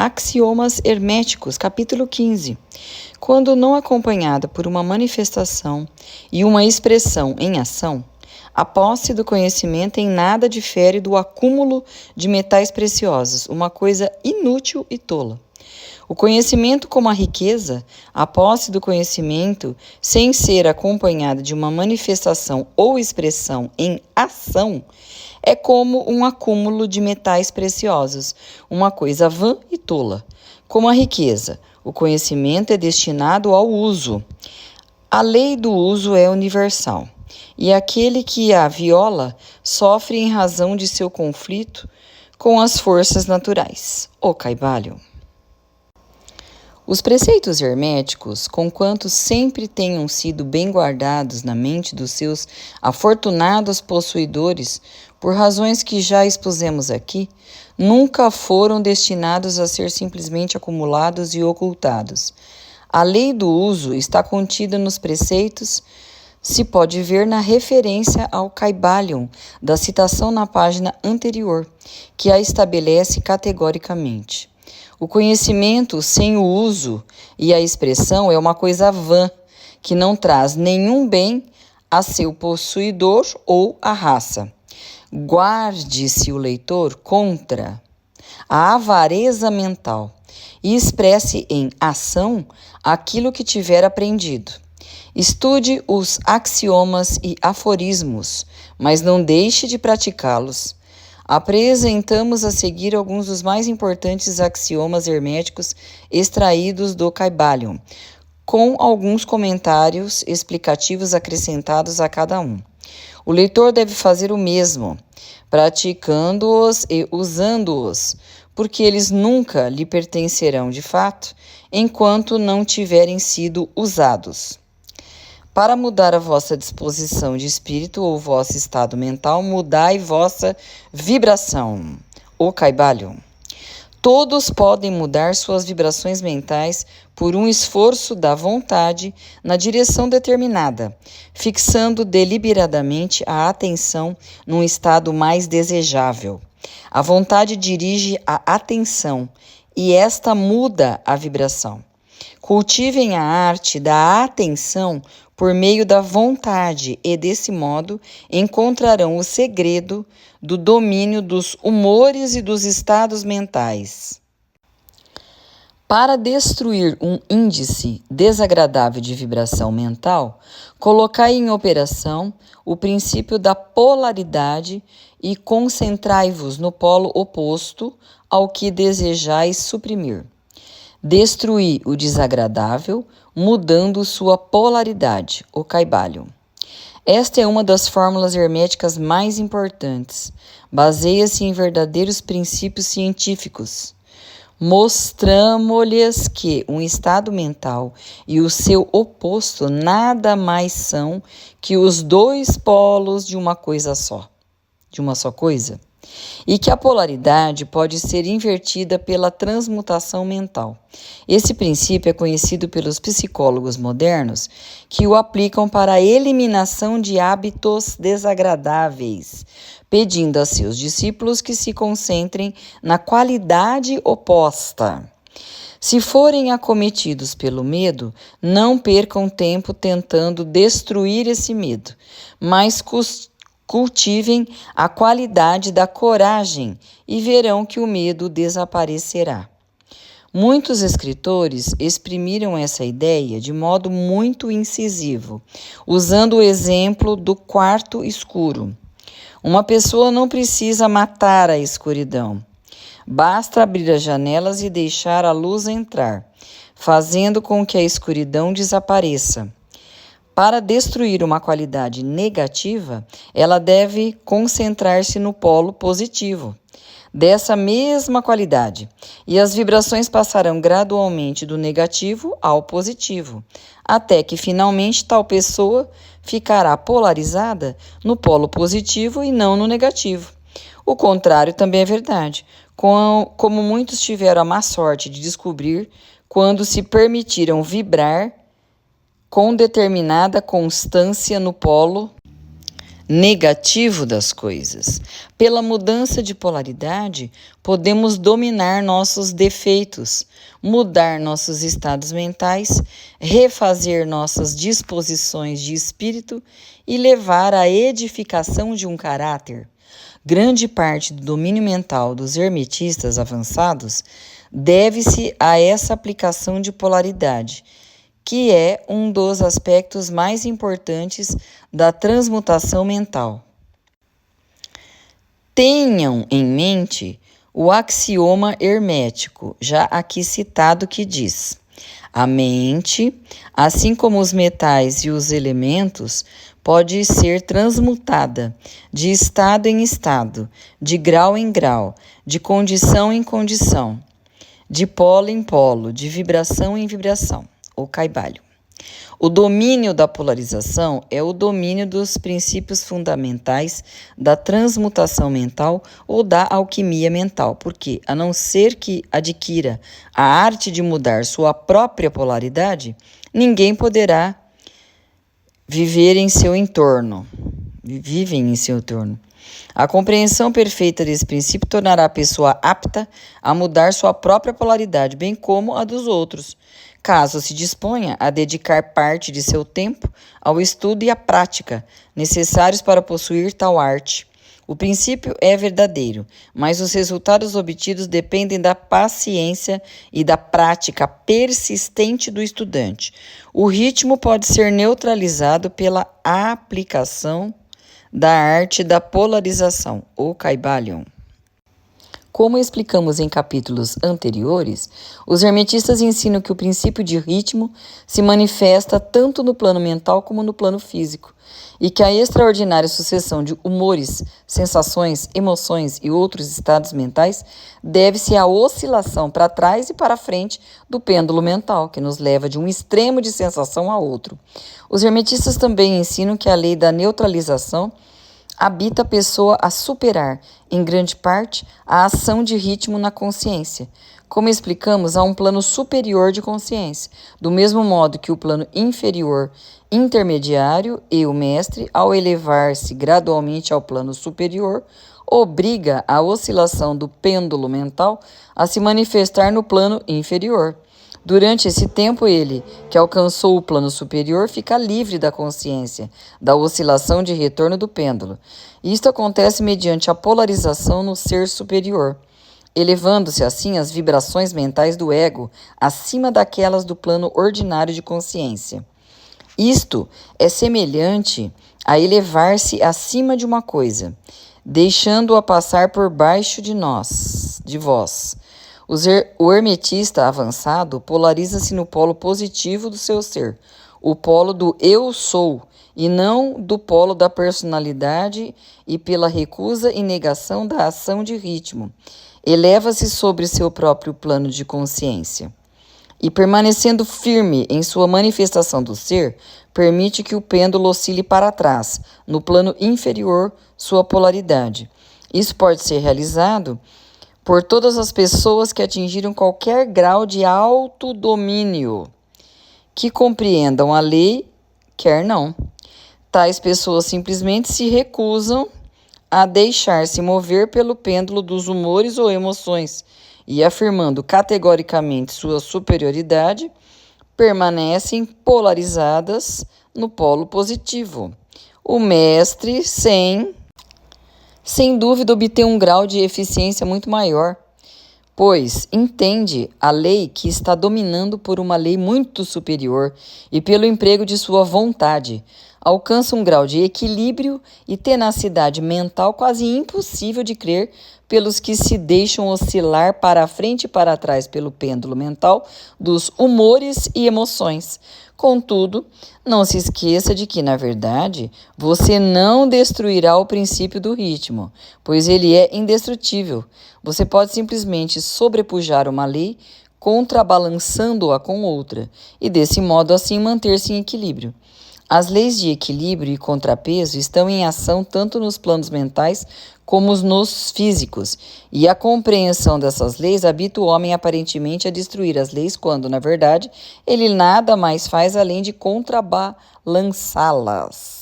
Axiomas herméticos, capítulo 15. Quando não acompanhada por uma manifestação e uma expressão em ação, a posse do conhecimento em nada difere do acúmulo de metais preciosos, uma coisa inútil e tola. O conhecimento como a riqueza, a posse do conhecimento, sem ser acompanhada de uma manifestação ou expressão em ação, é como um acúmulo de metais preciosos, uma coisa vã e tola. Como a riqueza, o conhecimento é destinado ao uso. A lei do uso é universal, e aquele que a viola sofre em razão de seu conflito com as forças naturais. O Caibalion. Os preceitos herméticos, conquanto sempre tenham sido bem guardados na mente dos seus afortunados possuidores, por razões que já expusemos aqui, nunca foram destinados a ser simplesmente acumulados e ocultados. A lei do uso está contida nos preceitos, se pode ver na referência ao Caibalion da citação na página anterior, que a estabelece categoricamente. O conhecimento sem o uso e a expressão é uma coisa vã, que não traz nenhum bem a seu possuidor ou à raça. Guarde-se o leitor contra a avareza mental e expresse em ação aquilo que tiver aprendido. Estude os axiomas e aforismos, mas não deixe de praticá-los. Apresentamos a seguir alguns dos mais importantes axiomas herméticos extraídos do Caibalion, com alguns comentários explicativos acrescentados a cada um. O leitor deve fazer o mesmo, praticando-os e usando-os, porque eles nunca lhe pertencerão de fato, enquanto não tiverem sido usados. Para mudar a vossa disposição de espírito ou vosso estado mental, mudai vossa vibração. O Caibalion. Todos podem mudar suas vibrações mentais por um esforço da vontade na direção determinada, fixando deliberadamente a atenção num estado mais desejável. A vontade dirige a atenção e esta muda a vibração. Cultivem a arte da atenção por meio da vontade e, desse modo, encontrarão o segredo do domínio dos humores e dos estados mentais. Para destruir um índice desagradável de vibração mental, colocai em operação o princípio da polaridade e concentrai-vos no polo oposto ao que desejais suprimir. Destruir o desagradável, mudando sua polaridade, o Caibalion. Esta é uma das fórmulas herméticas mais importantes. Baseia-se em verdadeiros princípios científicos. Mostramo-lhes que um estado mental e o seu oposto nada mais são que os dois polos de uma coisa só, e que a polaridade pode ser invertida pela transmutação mental. Esse princípio é conhecido pelos psicólogos modernos, que o aplicam para a eliminação de hábitos desagradáveis, pedindo a seus discípulos que se concentrem na qualidade oposta. Se forem acometidos pelo medo, não percam tempo tentando destruir esse medo, mas cultivem a qualidade da coragem e verão que o medo desaparecerá. Muitos escritores exprimiram essa ideia de modo muito incisivo, usando o exemplo do quarto escuro. Uma pessoa não precisa matar a escuridão. Basta abrir as janelas e deixar a luz entrar, fazendo com que a escuridão desapareça. Para destruir uma qualidade negativa, ela deve concentrar-se no polo positivo dessa mesma qualidade, e as vibrações passarão gradualmente do negativo ao positivo, até que finalmente tal pessoa ficará polarizada no polo positivo e não no negativo. O contrário também é verdade, como muitos tiveram a má sorte de descobrir quando se permitiram vibrar com determinada constância no polo negativo das coisas. Pela mudança de polaridade, podemos dominar nossos defeitos, mudar nossos estados mentais, refazer nossas disposições de espírito e levar à edificação de um caráter. Grande parte do domínio mental dos hermetistas avançados deve-se a essa aplicação de polaridade, que é um dos aspectos mais importantes da transmutação mental. Tenham em mente o axioma hermético, já aqui citado, que diz: a mente, assim como os metais e os elementos, pode ser transmutada de estado em estado, de grau em grau, de condição em condição, de polo em polo, de vibração em vibração, ou caibalho. O domínio da polarização é o domínio dos princípios fundamentais da transmutação mental ou da alquimia mental, porque, a não ser que adquira a arte de mudar sua própria polaridade, ninguém poderá vivem em seu entorno. A compreensão perfeita desse princípio tornará a pessoa apta a mudar sua própria polaridade, bem como a dos outros, caso se disponha a dedicar parte de seu tempo ao estudo e à prática necessários para possuir tal arte. O princípio é verdadeiro, mas os resultados obtidos dependem da paciência e da prática persistente do estudante. O ritmo pode ser neutralizado pela aplicação da arte da polarização, ou Kybalion. Como explicamos em capítulos anteriores, os hermetistas ensinam que o princípio de ritmo se manifesta tanto no plano mental como no plano físico, e que a extraordinária sucessão de humores, sensações, emoções e outros estados mentais deve-se à oscilação para trás e para frente do pêndulo mental, que nos leva de um extremo de sensação a outro. Os hermetistas também ensinam que a lei da neutralização habita a pessoa a superar, em grande parte, a ação de ritmo na consciência. Como explicamos, há um plano superior de consciência, do mesmo modo que o plano inferior, intermediário e o mestre, ao elevar-se gradualmente ao plano superior, obriga a oscilação do pêndulo mental a se manifestar no plano inferior. Durante esse tempo, ele, que alcançou o plano superior, fica livre da consciência, da oscilação de retorno do pêndulo. Isto acontece mediante a polarização no ser superior, elevando-se assim as vibrações mentais do ego acima daquelas do plano ordinário de consciência. Isto é semelhante a elevar-se acima de uma coisa, deixando-a passar por baixo de vós. O hermetista avançado polariza-se no polo positivo do seu ser, o polo do eu sou, e não do polo da personalidade, e pela recusa e negação da ação de ritmo. Eleva-se sobre seu próprio plano de consciência. E permanecendo firme em sua manifestação do ser, permite que o pêndulo oscile para trás, no plano inferior, sua polaridade. Isso pode ser realizado por todas as pessoas que atingiram qualquer grau de autodomínio, que compreendam a lei, quer não. Tais pessoas simplesmente se recusam a deixar-se mover pelo pêndulo dos humores ou emoções e, afirmando categoricamente sua superioridade, permanecem polarizadas no polo positivo. O mestre, sem dúvida, obtém um grau de eficiência muito maior, pois entende a lei que está dominando por uma lei muito superior e pelo emprego de sua vontade, alcança um grau de equilíbrio e tenacidade mental quase impossível de crer pelos que se deixam oscilar para a frente e para trás pelo pêndulo mental dos humores e emoções. Contudo, não se esqueça de que, na verdade, você não destruirá o princípio do ritmo, pois ele é indestrutível. Você pode simplesmente sobrepujar uma lei contrabalançando-a com outra, e desse modo assim manter-se em equilíbrio. As leis de equilíbrio e contrapeso estão em ação tanto nos planos mentais como nos físicos, e a compreensão dessas leis habita o homem aparentemente a destruir as leis quando, na verdade, ele nada mais faz além de contrabalançá-las.